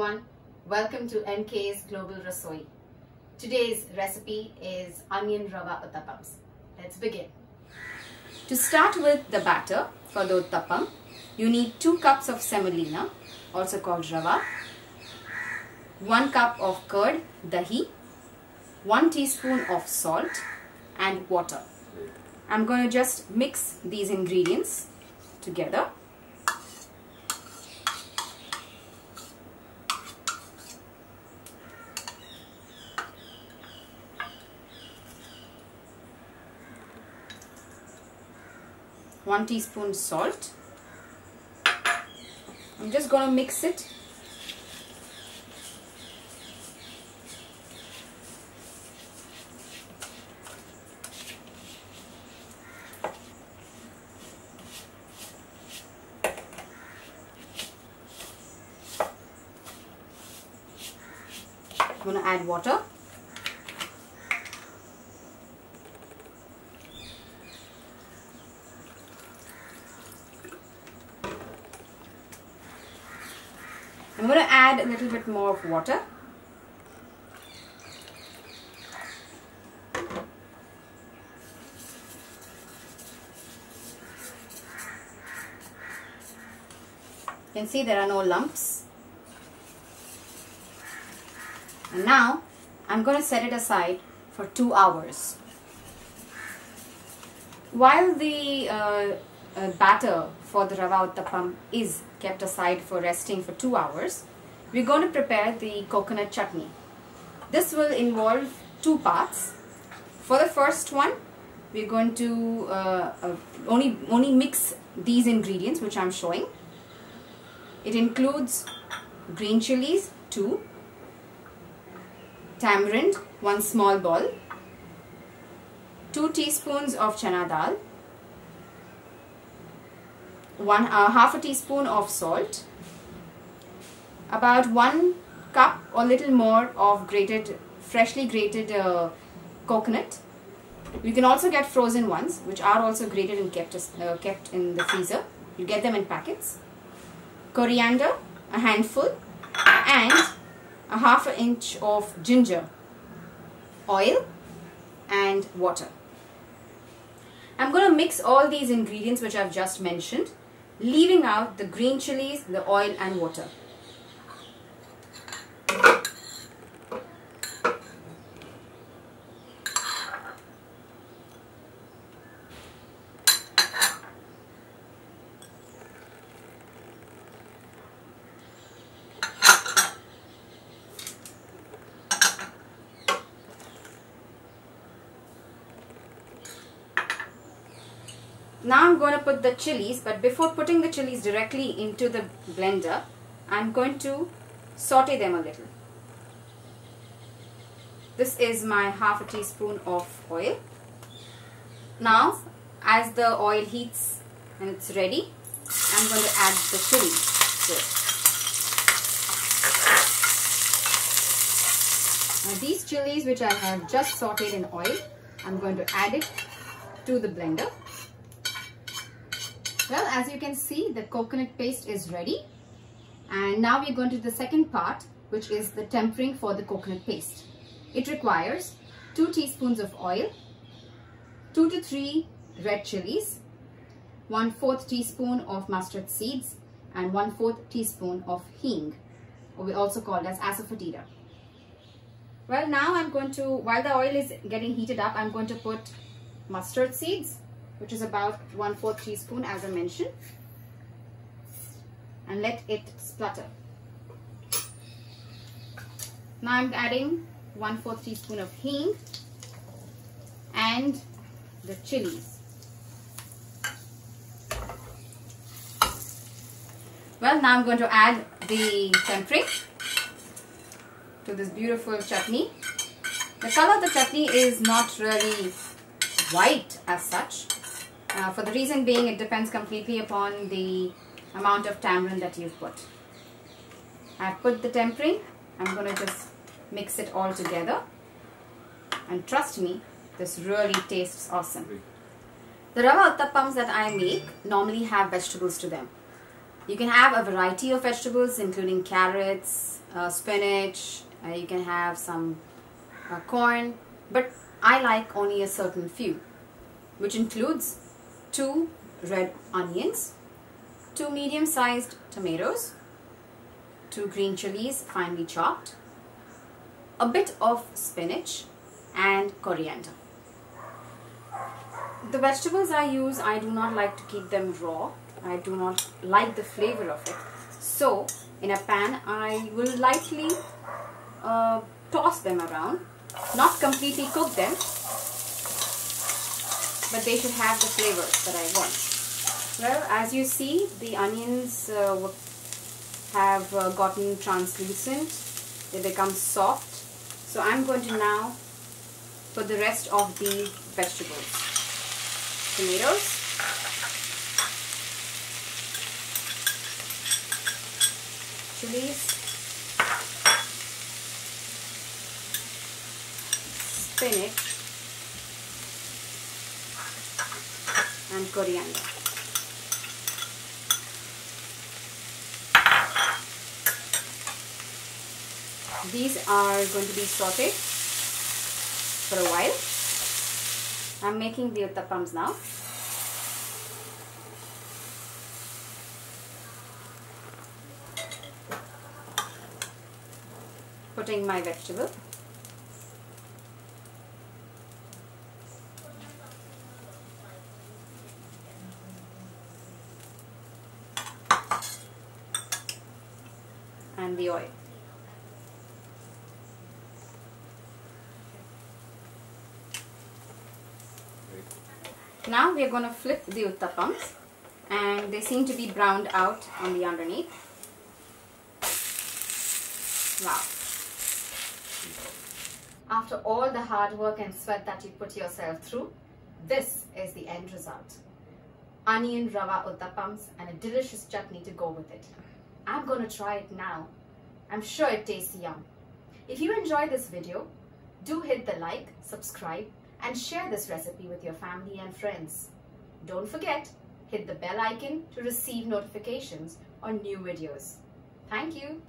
everyone, welcome to NK's Global Rasoi. Today's recipe is Onion Rava Uttapams. Let's begin. To start with the batter for the uttapam, you need 2 cups of semolina, also called rava, 1 cup of curd, dahi, 1 teaspoon of salt and water. I'm going to just mix these ingredients together. One teaspoon salt. I'm just going to mix it. I'm going to add water. I'm going to add a little bit more of water. You can see there are no lumps. And now I'm going to set it aside for 2 hours. While the batter for the Rava Uttapam is kept aside for resting for 2 hours, we're going to prepare the coconut chutney. This will involve 2 parts. For the first one, we're going to only mix these ingredients which I'm showing. It includes green chilies, 2, tamarind, 1 small ball, 2 teaspoons of chana dal, half a teaspoon of salt, about 1 cup or little more of freshly grated coconut. You can also get frozen ones which are also grated and kept in the freezer. You get them in packets. Coriander, a handful, and a half an inch of ginger, oil and water. I'm going to mix all these ingredients which I've just mentioned, leaving out the green chilies, the oil and water. Now I'm going to put the chilies, but before putting the chilies directly into the blender, I'm going to saute them a little. This is my half a teaspoon of oil. Now, as the oil heats and it's ready, I'm going to add the chilies to it. Now these chilies which I have just sauteed in oil, I'm going to add it to the blender. Well, as you can see, the coconut paste is ready, and now we're going to the second part, which is the tempering for the coconut paste. It requires 2 teaspoons of oil, 2 to 3 red chilies, 1/4 teaspoon of mustard seeds, and 1/4 teaspoon of hing, or we also called as asafoetida. Well, now I'm going to, while the oil is getting heated up, I'm going to put mustard seeds, which is about 1/4 teaspoon as I mentioned, and let it splutter. Now I'm adding 1/4 teaspoon of hing and the chilies. Well, now I'm going to add the tempering to this beautiful chutney. The color of the chutney is not really white as such. For the reason being, it depends completely upon the amount of tamarind that you've put. I've put the tempering. I'm going to just mix it all together. And trust me, this really tastes awesome. The Rava Uttapams that I make normally have vegetables to them. You can have a variety of vegetables including carrots, spinach, you can have some corn, but I like only a certain few, which includes 2 red onions, 2 medium-sized tomatoes, 2 green chilies finely chopped, a bit of spinach and coriander. The vegetables I use, I do not like to keep them raw. I do not like the flavor of it. So in a pan I will lightly toss them around, not completely cook them, but they should have the flavors that I want. Well, as you see, the onions have gotten translucent. They become soft. So I'm going to now put the rest of the vegetables. Tomatoes, chilies, spinach and coriander. These are going to be sauteed for a while. I'm making the uttapams now. Putting my vegetable. And the oil. Now we are going to flip the uttapams, and they seem to be browned out on the underneath. Wow. After all the hard work and sweat that you put yourself through, this is the end result. Onion Rava Uttapams and a delicious chutney to go with it. I'm going to try it now. I'm sure it tastes yum. If you enjoyed this video, do hit the like, subscribe, and share this recipe with your family and friends. Don't forget, hit the bell icon to receive notifications on new videos. Thank you.